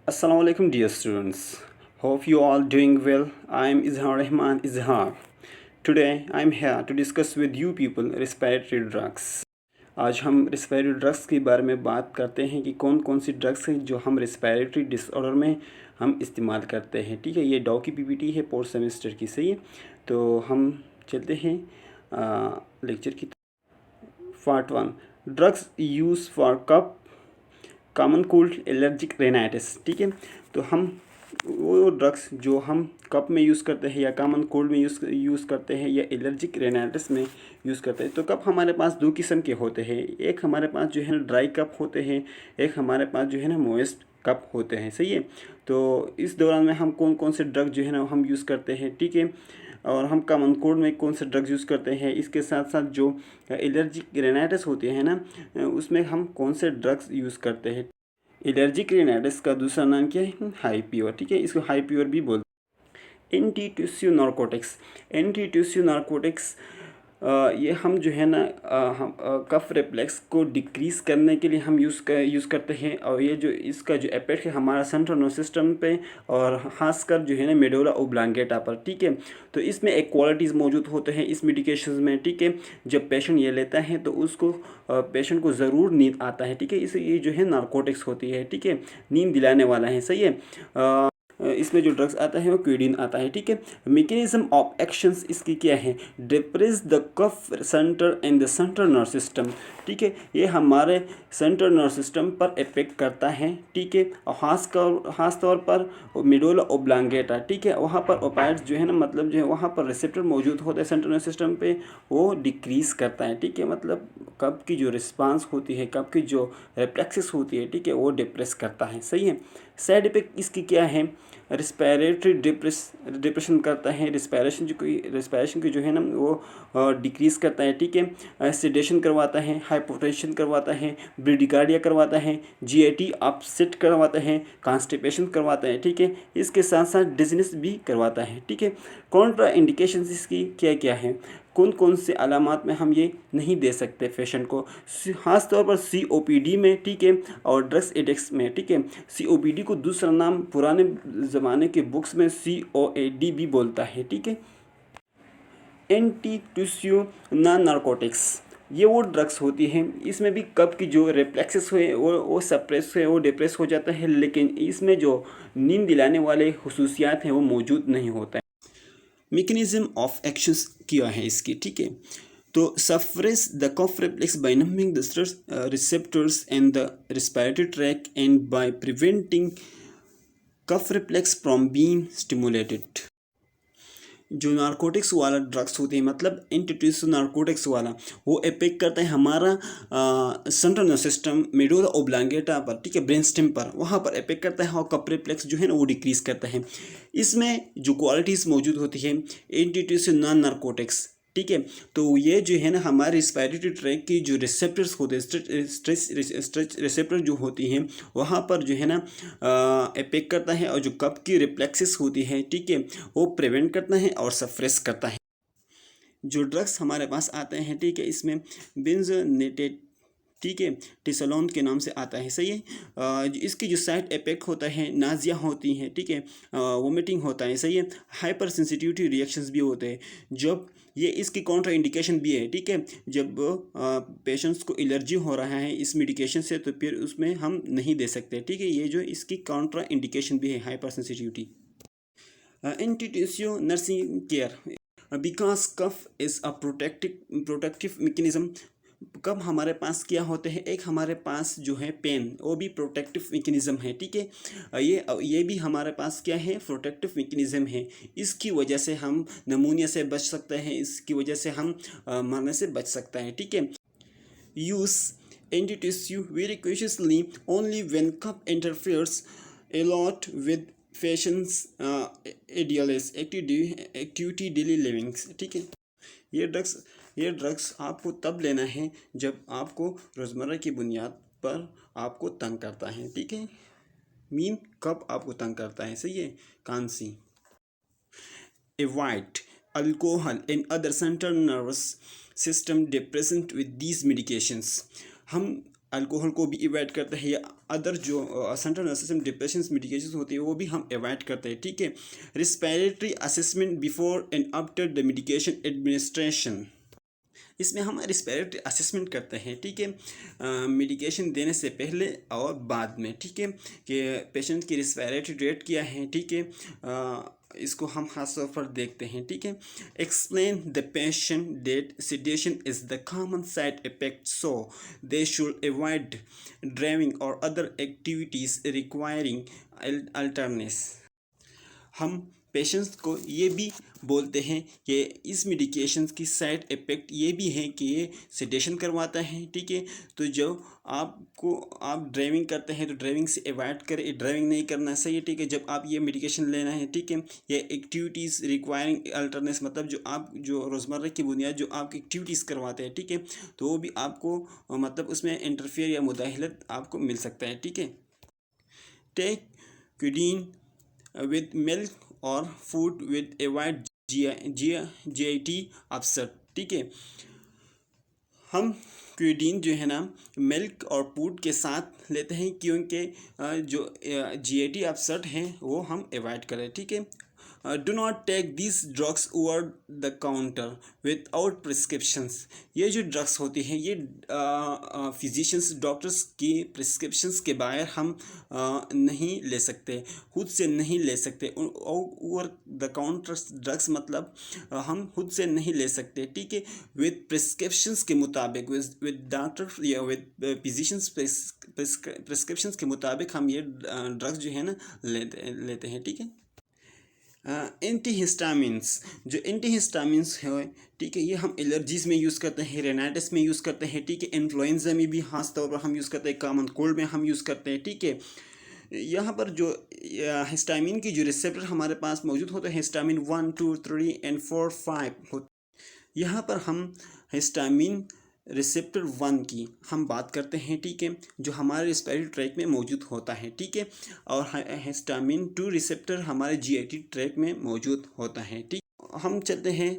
Assalamu alaikum dear students. Hope you all doing well. I am Izhar Rahman Izhar. Today I am here to discuss with you people respiratory drugs. आज हम respiratory drugs के बारे में बात करते हैं कि कौन कौन सी ड्रग्स हैं जो हम रेस्पिरेटरी डिसऑर्डर में हम इस्तेमाल करते हैं। ठीक है, ये डॉ की पीपीटी है फोर्थ सेमेस्टर की। सही है, तो हम चलते हैं लेक्चर की। Part 1, drugs use for cough common cold allergic rhinitis. ठीक है, तो हम वो ड्रग्स जो हम कप में यूज़ करते हैं या कॉमन कोल्ड में यूज़ करते हैं या एलर्जिक रेनाइटिस में यूज़ करते हैं। तो कप हमारे पास दो किस्म के होते हैं। एक हमारे पास जो है ना ड्राई कप होते हैं, एक हमारे पास जो है ना मोइस्ट कप होते हैं। सही है, तो इस दौरान में हम कौन कौन से ड्रग जो है ना हम यूज़ करते हैं। ठीक है, और हम कॉमन कोल्ड में कौन से ड्रग्स यूज़ करते हैं, इसके साथ साथ जो एलर्जिक रेनाइटिस होती है ना उसमें हम कौन से ड्रग्स यूज़ करते हैं। एलर्जिक रेनाइटिस का दूसरा नाम क्या है? High pure. ठीक है, इसको हाई प्योर भी बोलते हैं। Anti tussive narcotics. Anti tussive narcotics ये हम जो है ना हम कफ रिफ्लेक्स को डिक्रीज़ करने के लिए हम यूज़ करते हैं। और ये जो इसका जो इफेक्ट है हमारा सेंट्रल नर्वस सिस्टम पे और खासकर जो है ना मेडुला ओब्लांगेटा पर। ठीक है, तो इसमें एक क्वालिटीज़ मौजूद होते हैं इस मेडिकेशन में। ठीक है, जब पेशेंट ये लेता है तो उसको पेशेंट को ज़रूर नींद आता है। ठीक है, इसे ये जो है नार्कोटिक्स होती है। ठीक है, नींद दिलाने वाला है। सही है, इसमें जो ड्रग्स आता है वो क्विडीन आता है। ठीक है, मैकेनिज्म ऑफ एक्शंस इसकी क्या है? Depress the cough centre and the central nerve system. ठीक है, ये हमारे सेंट्रल नर्व सिस्टम पर इफेक्ट करता है। ठीक है, और खास तौर पर मेडुला ओब्लांगेटा। ठीक है, वहाँ पर ओपाइड्स जो है ना मतलब जो है वहाँ पर रिसेप्टर मौजूद होते हैं सेंट्रल नर्व सिस्टम पे, वो डिक्रीज़ करता है। ठीक है, मतलब कब की जो रिस्पांस होती है, कब की जो रिफ्लेक्सेस होती है, ठीक है, वो डिप्रेस करता है। सही है, साइड इफेक्ट इसकी क्या है? रिस्पायरेटरी डिप्रेशन करता है, रिस्पायरेशन की जो है ना वो डिक्रीज़ करता है। ठीक है, सेडेशन करवाता है, हाइपोटेंशन करवाता है, ब्रेडिकार्डिया करवाता है, जीआईटी अपसेट करवाता है, कॉन्स्टिपेशन करवाता है। ठीक है, इसके साथ साथ डिजीनेस भी करवाता है। ठीक है, कॉन्ट्रा इंडिकेशंस इसकी क्या क्या है? कौन कौन से अलामात में हम ये नहीं दे सकते पेशेंट को, ख़ास तौर पर COPD में। ठीक है, और ड्रग्स एडिक्ट्स में। ठीक है, COPD को दूसरा नाम पुराने ज़माने के बुक्स में COAD भी बोलता है। ठीक है, एंटी ट्यूसियो नॉन नार्कोटिक्स ये वो ड्रग्स होती हैं, इसमें भी कब की जो रिफ्लेक्सेस हुए वो सप्रेस है, वो डिप्रेस हो जाता है, लेकिन इसमें जो नींद दिलाने वाले खसूसियात हैं वो मौजूद नहीं होता है। मैकेनिज्म ऑफ एक्शंस क्या है इसकी? ठीक है, तो suppress the cough reflex by numbing the receptors and the respiratory track and by preventing cough reflex from being stimulated. जो नारकोटिक्स वाला ड्रग्स होते हैं मतलब इंट्रोड्यूस नारकोटिक्स वाला, वो इफेक्ट करता है हमारा central nervous system medulla oblongata पर। ठीक है, ब्रेन स्टेम पर, वहाँ पर इफेक्ट करता है और कफ रिफ्लेक्स जो है ना वो डिक्रीज़ करता है। इसमें जो क्वालिटीज़ मौजूद होती है इंट्रोड्यूस नॉन नारकोटिक्स। ठीक है, तो ये जो है ना हमारे रेस्पिरेटरी ट्रैक की जो रिसेप्टर्स होते हैं, स्ट्रेच रिसेप्टर जो होती हैं वहाँ पर जो है ना इफेक्ट करता है, और जो कफ की रिफ्लेक्सेस होती है, ठीक है, वो प्रिवेंट करता है और सप्रेस करता है। जो ड्रग्स हमारे पास आते हैं, ठीक है, इसमें बेंजोनेटेड, ठीक है, टिसोलोन के नाम से आता है। सही है, इसकी जो साइड इफेक्ट होता है नाजिया होती है। ठीक है, वोमिटिंग होता है। सही है, हाइपर सेंसिटिविटी रिएक्शंस भी होते हैं। जब ये इसकी कॉन्ट्रा इंडिकेशन भी है। ठीक है, जब पेशेंट्स को एलर्जी हो रहा है इस मेडिकेशन से तो फिर उसमें हम नहीं दे सकते। ठीक है, ये जो इसकी कॉन्ट्रा इंडिकेशन भी है hypersensitivity. Antitussive nursing care because cough is a protective mechanism. कब हमारे पास क्या होते हैं, एक हमारे पास जो है पेन, वो भी प्रोटेक्टिव मैकेनिज्म है। ठीक है, ये भी हमारे पास क्या है, प्रोटेक्टिव मैकेनिज्म है। इसकी वजह से हम नमूनिया से बच सकते हैं, इसकी वजह से हम मरने से बच सकते हैं। ठीक है, use antitussive very cautiously only when cup interferes a lot with patient's ADLS activity daily living। ठीक है, ये ड्रग्स आपको तब लेना है जब आपको रोज़मर्रा की बुनियाद पर आपको तंग करता है। ठीक है, कब आपको तंग करता है? सही है, Kansi. Avoid alcohol and other central nervous system depressant with these medications। हम अल्कोहल को भी अवॉइड करते हैं, या अदर जो central nervous system depression medication होती है वो भी हम अवॉइड करते हैं, ठीक है। Respiratory assessment before and after the medication administration, इसमें हम रिस्पिरेटरी असेसमेंट करते हैं, ठीक है, मेडिकेशन देने से पहले और बाद में, ठीक है, कि पेशेंट की रिस्पिरेटरी रेट क्या है, ठीक है, इसको हम खास तौर पर देखते हैं, ठीक है। Explain the patient that sedation is the common side effect, so they should avoid driving और अदर एक्टिविटीज़ रिक्वायरिंग अल्टरनेस। हम पेशेंट्स को ये भी बोलते हैं कि इस मेडिकेशन की साइड इफ़ेक्ट ये भी है कि ये सेडेशन करवाता है, ठीक है। तो जब आप ड्राइविंग करते हैं तो ड्राइविंग से अवॉइड करें, ड्राइविंग नहीं करना सही है, ठीक है। जब आप ये मेडिकेशन लेना है, ठीक है, ये एक्टिविटीज़ रिक्वायरिंग अल्टरनेस, मतलब जो रोज़मर्रा की बुनियाद जो आप एक्टिविटीज़ करवाते हैं, ठीक है, तो वो भी आपको मतलब उसमें इंटरफेयर या मुदाखलत आपको मिल सकता है, ठीक है। Take quinidine with milk or food with avoid GIT upset, ठीक है। हम क्विडीन जो है ना मिल्क और फूड के साथ लेते हैं, क्योंकि जो GIT अपसेट हैं वो हम अवॉइड करें, ठीक है। Do not take this drugs over the counter without prescriptions, ये जो ड्रग्स होती हैं ये फिजिशियंस डॉक्टर्स की प्रिस्क्रिप्शंस के बगैर हम नहीं ले सकते, खुद से नहीं ले सकते। ओवर द काउंटर ड्रग्स मतलब हम खुद से नहीं ले सकते, ठीक है, विद प्रिस्क्रिप्शंस के मुताबिक, विद डॉक्टर या विद फिजिशियंस प्रिस्क्रिप्शंस के मुताबिक हम ये ड्रग्स जो है ना लेते हैं, ठीक है। एंटीहिस्टामिन्स, जो एंटीहिस्टामिन्स है, ठीक है, ये हम एलर्जीज़ में यूज़ करते हैं, रेनाइटिस में यूज़ करते हैं, ठीक है, इन्फ्लुएंजा में भी खास तौर पर हम यूज़ करते हैं, कॉमन कोल्ड में हम यूज़ करते हैं, ठीक है। यहाँ पर जो हिस्टामिन की जो रिसेप्टर हमारे पास मौजूद होते हैं, हिस्टामिन 1, 2, 3 एंड 4, 5 होते, यहाँ पर हम हिस्टामिन रिसेप्टर 1 की हम बात करते हैं, ठीक है, जो हमारे रेस्पिरेटरी ट्रैक में मौजूद होता है, ठीक है, और हिस्टामिन 2 रिसेप्टर हमारे GIT ट्रैक में मौजूद होता है, ठीक। हम चलते हैं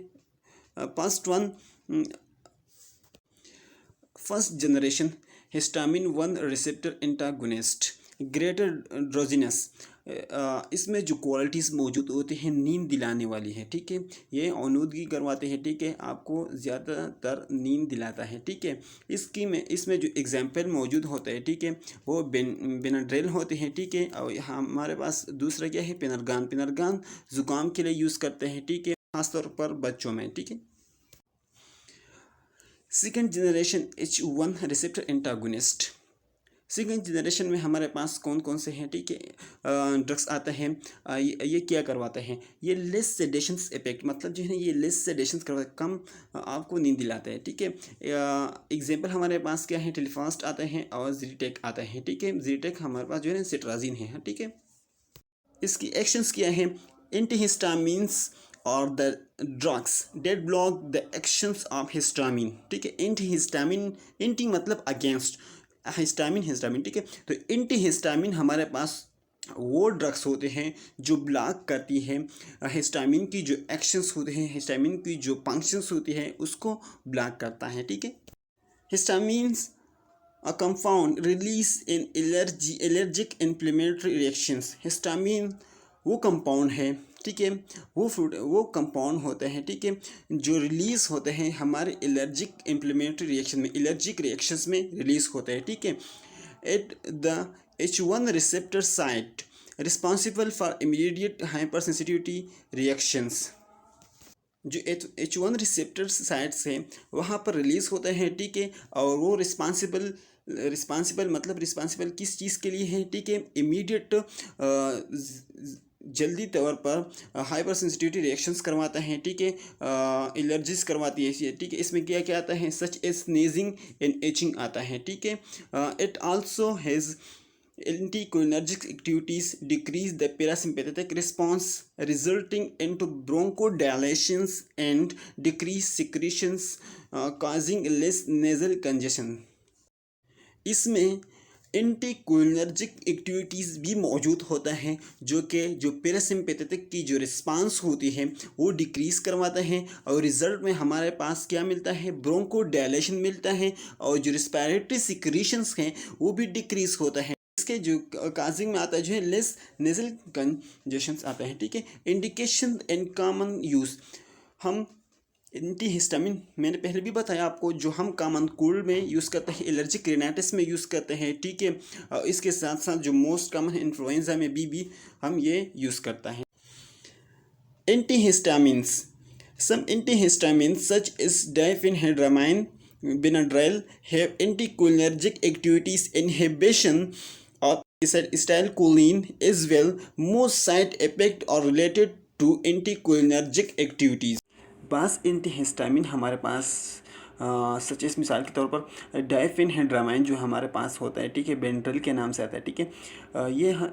first generation histamine 1 receptor antagonist, greater drowsiness, इसमें जो क्वालिटीज़ मौजूद होती हैं नींद दिलाने वाली है, ठीक है, ये औनूदगी करवाते हैं, ठीक है, आपको ज़्यादातर नींद दिलाता है, ठीक है। इसमें जो एग्जाम्पल मौजूद होता है, ठीक है, वो बेनाड्रेल होते हैं, ठीक है, और हमारे पास दूसरा क्या है, पेनरगान ज़ुकाम के लिए यूज़ करते हैं, ठीक है, ख़ासतौर पर बच्चों में, ठीक है। Second generation H1 receptor antagonist, second generation में हमारे पास कौन कौन से हैं, ठीक है, ड्रग्स आते हैं, ये क्या करवाते हैं, ये लेस सेडेशंस इफेक्ट, मतलब जो है ये लेस सेडेशंस करवाते हैं, कम आपको नींद दिलाते हैं, ठीक है। एग्जांपल हमारे पास क्या है, टेलीफास्ट आते हैं और जीटेक आता है, ठीक है, जीटेक हमारे पास जो है सिट्राजिन है, ठीक है। इसकी एक्शंस क्या है, एंटीहिस्टामिन्स और the drugs that block the actions of histamine, ठीक है। एंटीहिस्टामिन, एंटी मतलब अगेंस्ट, हिस्टामिन, ठीक है, तो एंटीहिस्टामिन हमारे पास वो ड्रग्स होते हैं जो ब्लॉक करती है हिस्टामिन की जो एक्शंस होते हैं, हिस्टामिन की जो फंक्शंस होती है उसको ब्लॉक करता है, ठीक है। Histamines a compound release in allergic inflammatory reactions, histamine वो कंपाउंड है, ठीक है, वो कंपाउंड होते हैं, ठीक है, जो रिलीज़ होते हैं हमारे एलर्जिक इन्फ्लेमेटरी रिएक्शन में, एलर्जिक रिएक्शंस में रिलीज़ होते हैं, ठीक है। At the H1 receptor site responsible for immediate hyper sensitivity reactions, जो H1 रिसेप्टर साइट्स हैं वहाँ पर रिलीज़ होते हैं, ठीक है, और वो रिस्पॉन्सिबल मतलब रिस्पॉन्सिबल किस चीज़ के लिए है, ठीक है, इमीडिएट जल्दी तौर पर हाइपर सेंसिटिविटी रिएक्शंस करवाता है, ठीक है, एलर्जीज करवाती है, ठीक है। इसमें क्या क्या आता है, such as sneezing and itching आता है, ठीक है। It also has anticholinergic activities decrease the parasympathetic response resulting into bronchodilations and decrease secretions causing less nasal congestion. इसमें एंटीकोलिनर्जिक एक्टिविटीज़ भी मौजूद होता है जो पैरासिम्पैथेटिक की जो रिस्पांस होती है वो डिक्रीज़ करवाता है और रिजल्ट में हमारे पास क्या मिलता है, ब्रोंकोडायलेशन मिलता है और जो रिस्पायरेटरी सिक्रीशंस हैं वो भी डिक्रीज़ होता है। इसके जो काजिंग में आता है जो है लेस नेजल कंजेशंस आता है। ठीक है, इंडिकेशन एंड कॉमन यूज़, हम एंटीहिस्टामिन मैंने पहले भी बताया आपको जो हम कॉमन कोल्ड में यूज़ करते हैं, एलर्जिक रिनाइटिस में यूज़ करते हैं। ठीक है, इसके साथ साथ जो मोस्ट कॉमन इन्फ्लुएंजा में भी हम ये यूज़ करता है। Antihistamines, some antihistamines such as diphenhydramine, Benadryl have anticholinergic activities inhibition of acetylcholine as well. Most side effects are related to anticholinergic activities. बास एंटीहिस्टामिन हमारे पास सच इस मिसाल के तौर पर डाइफेनहाइड्रामाइन जो हमारे पास होता है, ठीक है, बेंड्रल के नाम से आता है। ठीक है,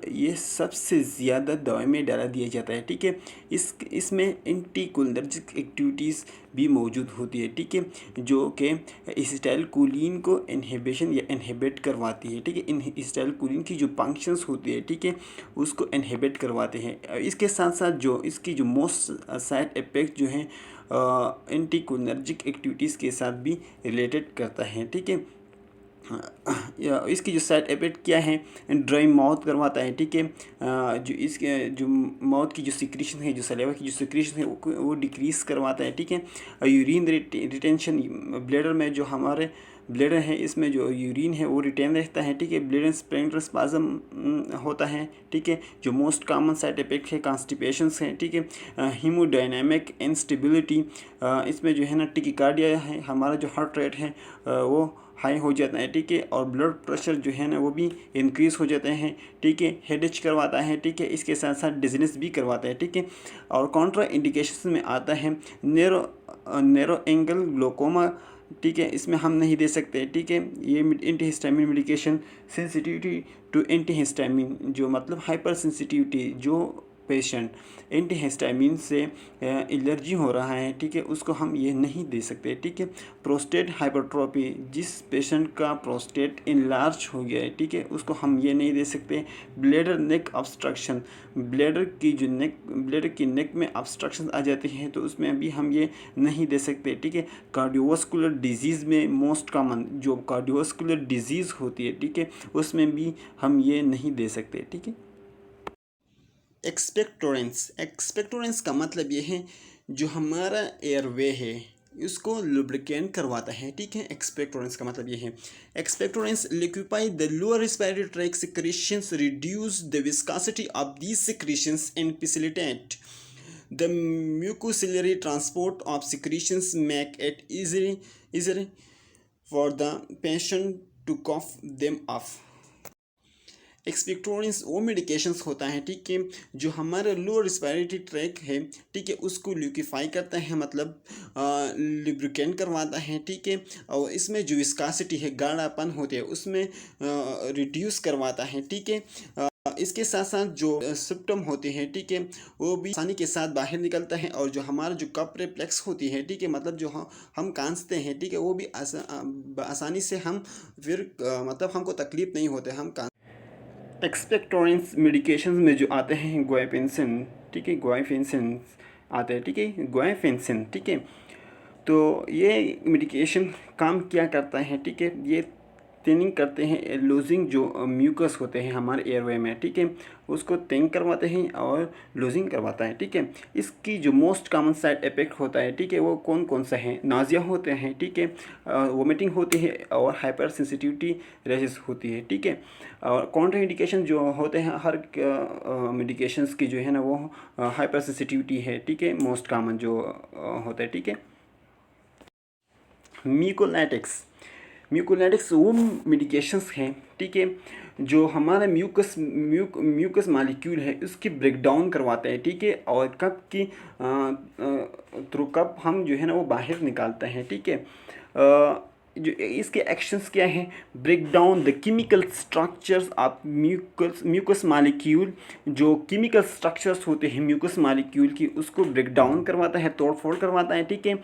ये सबसे ज़्यादा दवाई में डाला दिया जाता है। ठीक है, इसमें एंटीकोलिनर्जिक एक्टिविटीज़ भी मौजूद होती है। ठीक है, जो कि एसिटाइलकोलिन को इनहिबिशन या इनहिबिट करवाती है। ठीक है, इन एसिटाइलकोलिन की जो फंक्शंस होती है, ठीक है, उसको इनहिबिट करवाते हैं। इसके साथ साथ जो इसकी जो मोस्ट साइड इफ़ेक्ट जो है एंटीकोलिनर्जिक एक्टिविटीज़ के साथ भी रिलेटेड करता है। ठीक है, इसकी जो साइड इफेक्ट क्या है, ड्राई माउथ करवाता है। ठीक है, जो इसके जो माउथ की जो सिक्रीशन है, जो सलेवा की जो सिक्रीशन है वो डिक्रीज़ करवाता है। ठीक है, यूरिन रिटेंशन, ब्लैडर में जो हमारे ब्लैडर है इसमें जो यूरिन है वो रिटेन रहता है। ठीक है, ब्लैडर स्प्लेंडर स्पाज्म होता है। ठीक है, जो मोस्ट कॉमन साइड इफेक्ट है कॉन्स्टिपेशंस है। ठीक है, हीमोडायनामिक इंस्टेबिलिटी, इसमें जो है ना टिकिकार्डिया है, हमारा जो हार्ट रेट है वो हाई हो जाता है। ठीक है, और ब्लड प्रेशर जो है ना वो भी इंक्रीज़ हो जाते हैं। ठीक है, हेडेच करवाता है। ठीक है, इसके साथ साथ डिजीनेस भी करवाता है। ठीक है, और कॉन्ट्रा इंडिकेशन में आता है नैरो एंगल ग्लोकोमा। ठीक है, इसमें हम नहीं दे सकते। ठीक है, ये antihistamine medication, sensitivity to antihistamine, जो मतलब हाइपर सेंसिटिविटी, जो पेशेंट एंटीहिस्टामिन से एलर्जी हो रहा है, ठीक है, उसको हम ये नहीं दे सकते। ठीक है, प्रोस्टेट हाइपरट्रोफी, जिस पेशेंट का प्रोस्टेट इनलार्ज हो गया है, ठीक है, उसको हम ये नहीं दे सकते। ब्लैडर नेक ऑब्स्ट्रक्शन, ब्लैडर की नेक में ऑब्स्ट्रक्शन आ जाती है तो उसमें भी हम ये नहीं दे सकते। ठीक है, कार्डियोवास्कुलर डिजीज़ में मोस्ट कॉमन जो कार्डियोवास्कुलर डिजीज़ होती है, ठीक है, उसमें भी हम ये नहीं दे सकते। ठीक है, एक्सपेक्टोरेंस का मतलब ये है जो हमारा एयरवे है इसको लुब्रिकेंट करवाता है। ठीक है, एक्सपेक्टोरेंस का मतलब ये है। Expectorants liquefy the lower respiratory tract secretions, reduce the viscosity of these secretions and facilitate the mucociliary transport of secretions, make it easier for the patient to cough them off. एक्सपेक्टोरेंस वो medications होता है, ठीक है, जो हमारा lower respiratory track है, ठीक है, उसको ल्यूकिफाई करता है, मतलब लिब्रिकेंट करवाता है। ठीक है, और इसमें जो विस्कासिटी है, गाढ़ापन होते हैं, उसमें रिड्यूस करवाता है। ठीक है, इसके साथ साथ जो सिम्टम होते हैं, ठीक है, वो भी आसानी के साथ बाहर निकलता है। और जो हमारा जो कप रिफ्लेक्स होती है, ठीक है, मतलब जो हम कांसते हैं, ठीक है, वो भी आसानी से हम फिर मतलब हमको तकलीफ नहीं होते, हम एक्सपेक्टोरेंस मेडिकेशन में जो आते हैं गुआइफेंसिन, ठीक है, गुआइफेंसिन आते हैं। ठीक है, गुआइफेंसिन, ठीक है, तो ये मेडिकेशन काम क्या करता है, ठीक है, ये थिनिंग करते हैं, लूजिंग जो म्यूकस होते हैं हमारे एयरवे में, ठीक है, उसको थिन करवाते हैं और लूजिंग करवाता है। ठीक है, इसकी जो मोस्ट कॉमन साइड इफेक्ट होता है, ठीक है, वो कौन कौन सा है, नाजिया होते हैं, ठीक है, वोमिटिंग होती है और हाइपर सेंसिटिविटी रैशेस होती है। ठीक है, और कॉन्ट्रा इंडिकेशन जो होते हैं हर मेडिकेशंस की जो है ना वो हाइपर सेंसिटिविटी है। ठीक है, मोस्ट कॉमन जो होता है। ठीक है, म्यूकोलाइटिक्स वो मेडिकेशंस हैं, ठीक है, जो हमारा म्यूकस मॉलिक्यूल है उसकी ब्रेकडाउन करवाता है। ठीक है, और कप की थ्रू कप हम जो है ना वो बाहर निकालते हैं। ठीक है, जो इसके एक्शंस क्या हैं, break down the chemical structures of mucus molecule, जो केमिकल स्ट्रक्चर्स होते हैं म्यूकस मॉलिक्यूल की उसको ब्रेक डाउन करवाता है, तोड़ फोड़ करवाता है। ठीक है,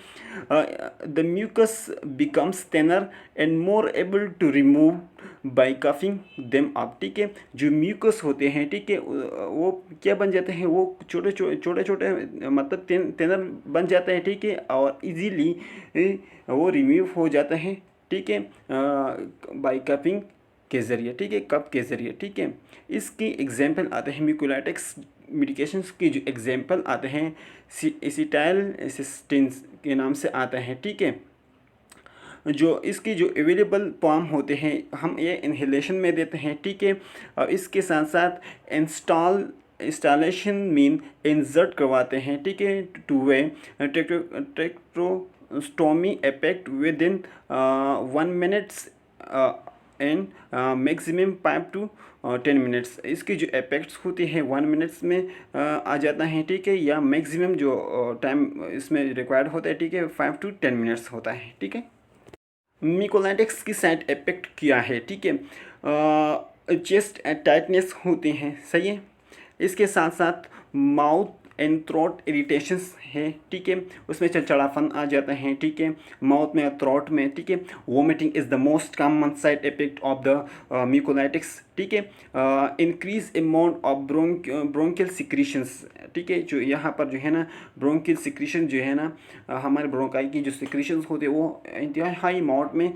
the mucus becomes thinner and more able to remove by coughing them up, ठीक है। जो म्यूकस होते हैं, ठीक है, वो क्या बन जाते हैं, वो छोटे छोटे मतलब तेनर बन जाते हैं, ठीक है, और इजीली वो रिमूव हो जाता है, ठीक है, बाई कपिंग के ज़रिए, ठीक है, कप के ज़रिए, ठीक है। इसकी एग्जांपल आते हैं म्यूकोलाइटिक्स मेडिकेशंस की जो एग्जांपल आते हैं एसिटाइलसिस्टिन के नाम से आता है, ठीक है। जो इसकी जो अवेलेबल फॉर्म होते हैं हम ये इन्हेलेशन में देते हैं, ठीक है। और इसके साथ साथ इंस्टॉलेशन मीन इंसर्ट करवाते हैं, ठीक है, two way tracheostomy effect within 1 minutes and maximum 5 to 10 minutes. इसकी जो इफेक्ट्स होती है 1 मिनट्स में आ जाता है, ठीक है, या मैक्सिमम जो टाइम इसमें रिक्वायर्ड होता है, ठीक है, 5 to 10 मिनट्स होता है, ठीक है। म्यूकोलाइटिक्स की साइड इफेक्ट क्या है, ठीक है, चेस्ट टाइटनेस होती हैं, सही है। इसके साथ साथ माउथ एंड थ्रोट इरिटेशंस है, ठीक है, उसमें चिड़चिड़ापन आ जाता है, ठीक है, माउथ में, थ्रोट में, ठीक है। Vomiting is the most common side effect of the mucolytics, ठीक है। Increase amount of bronchial secretions, ठीक है, जो यहाँ पर जो है ना ब्रोंकियल सिक्रीशन जो है ना हमारे ब्रोंकाई की जो सिक्रीशंस होते हैं वो इंतहाई अमाउंट में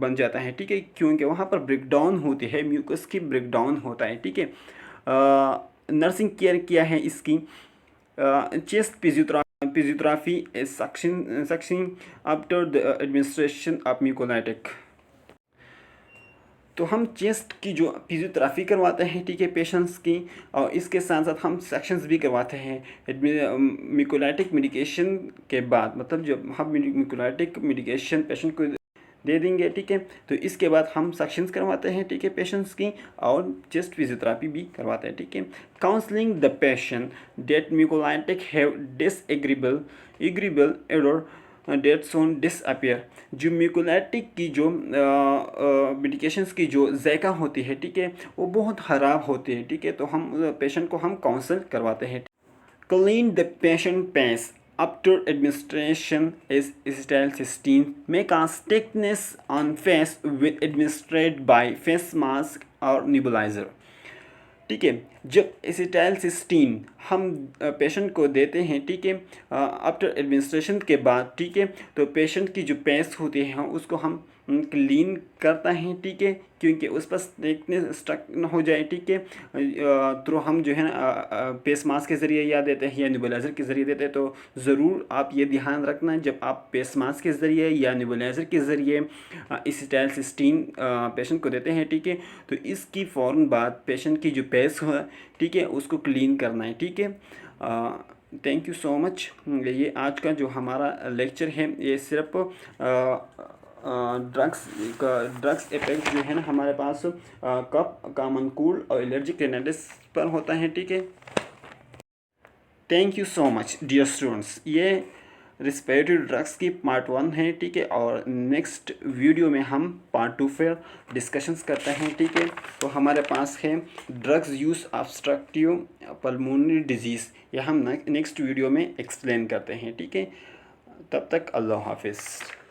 बन जाता है, ठीक है, क्योंकि वहाँ पर ब्रेकडाउन होती है, म्यूकस की ब्रेकडाउन होता है, ठीक है। नर्सिंग केयर क्या है इसकी, chest physiotherapy suction after the administration of mucolytic. तो हम चेस्ट की जो फिजियोथेरेपी करवाते हैं, ठीक है, पेशेंट्स की, और इसके साथ साथ हम सेक्शंस भी करवाते हैं म्यूकोलाइटिक मेडिकेशन के बाद। मतलब जब हम म्यूकोलाइटिक मेडिकेशन पेशेंट को दे देंगे, ठीक है, तो इसके बाद हम सेक्शंस करवाते हैं, ठीक है, पेशेंट्स की, और चेस्ट फिजियोथेरेपी भी करवाते हैं, ठीक है। Counselling the patient that mucolytic have disagreeable error that soon disappear. जो म्यूकोलाइटिक की जो मेडिकेशंस की जो जायका होती है, ठीक है, वो बहुत ख़राब होती है, ठीक है, तो हम पेशेंट को हम काउंसल करवाते हैं। Clean the patient pace after administration is acetylcysteine may cause stiffness on face with administered by face mask or nebulizer, ठीक है। जब एसिटाइलसिस्टीन हम पेशेंट को देते हैं, ठीक है, आफ्टर एडमिनिस्ट्रेशन के बाद, ठीक है, तो पेशेंट की जो पेस्ट होती है उसको हम क्लीन करता है, ठीक है, क्योंकि उस पर स्टक न हो जाए, ठीक है। तो हम जो है ना फेस मास्क के ज़रिए या देते हैं या नेबुलाइज़र के ज़रिए देते हैं। तो ज़रूर आप ये ध्यान रखना, जब आप फेस मास्क के ज़रिए या नेबुलाइज़र के ज़रिए एसिटाइलसिस्टीन पेशेंट को देते हैं, ठीक है, तो इसकी फ़ौरन बाद पेशेंट की जो पेस हो, ठीक है, उसको क्लीन करना है, ठीक है। Thank you so much. ये आज का जो हमारा लेक्चर है ये सिर्फ ड्रग्स इफेक्ट जो है ना हमारे पास कफ कॉमन कोल्ड और एलर्जिक रिनाइटिस पर होता है, ठीक है। Thank you so much dear students. ये रिस्पिरेटरी ड्रग्स की पार्ट 1 है, ठीक है, और नेक्स्ट वीडियो में हम पार्ट 2 फिर डिस्कशंस करते हैं, ठीक है। तो हमारे पास है drugs use obstructive pulmonary disease, ये हम नेक्स्ट वीडियो में एक्सप्लेन करते हैं, ठीक है। तब तक अल्लाह हाफिज़।